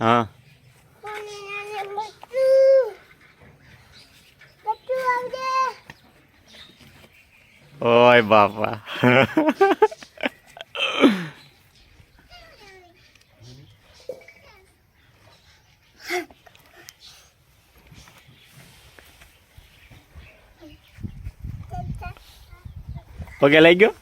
હા ઓય બાપા પગે લઈ ગયો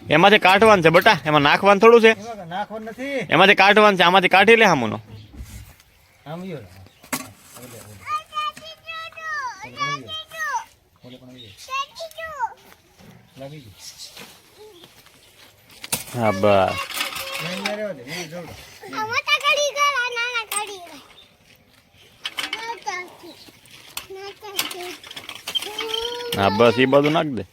એમાંથી કાઢવાનું છે બટા એમાં નાખવાનું થોડું છે નાખવાનું નથી એમાંથી કાઢવાનું છે આમાંથી કાઢી લે હામુનો આમ યો હા બસ હા બસ એ બધું નાખ દે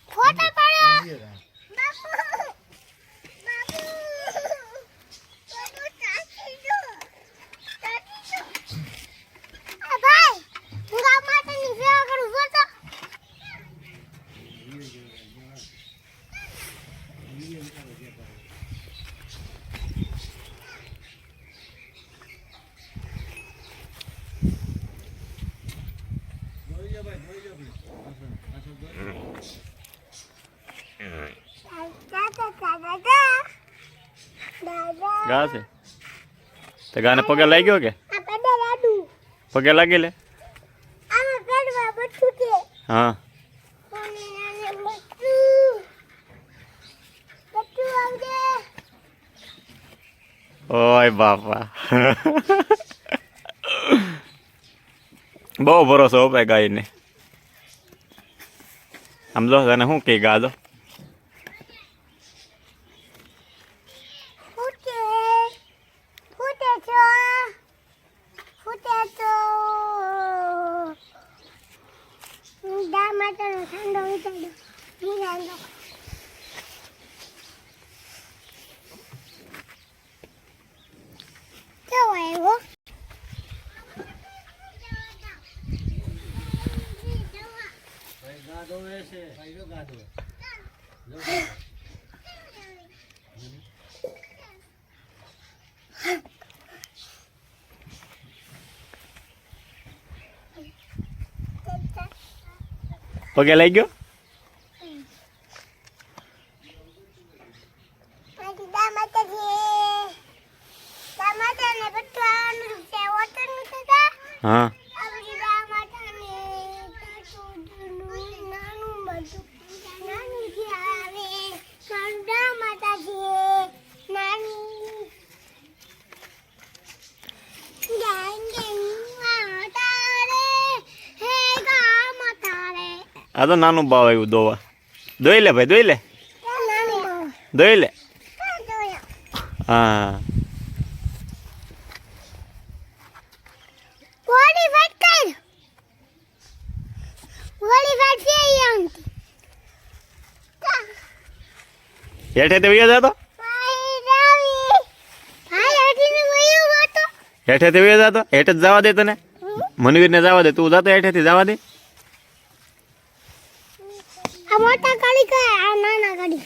ફોટા પાડો ગા છે તો ગાને પગે લાગી ગયો કે પગે લાગી લે હા ઓય બાપા બહુ ભરોસો અપાય ગાયને સમજો તને શું કે ગા દો પગે લઈ ગયો હા આ તો નાનું બાવ આવ્યું દોવા દોઈ લે ભાઈ દોઈ લે દોઈ લે હા હેઠે તે વયો જાતો હેઠે તે વયો જાતો હેઠે જ જવા દે તને મનવીરને જવા દે તું જાતો હેઠેથી જવા દે મોટા ગાડી આ નાના ગાડી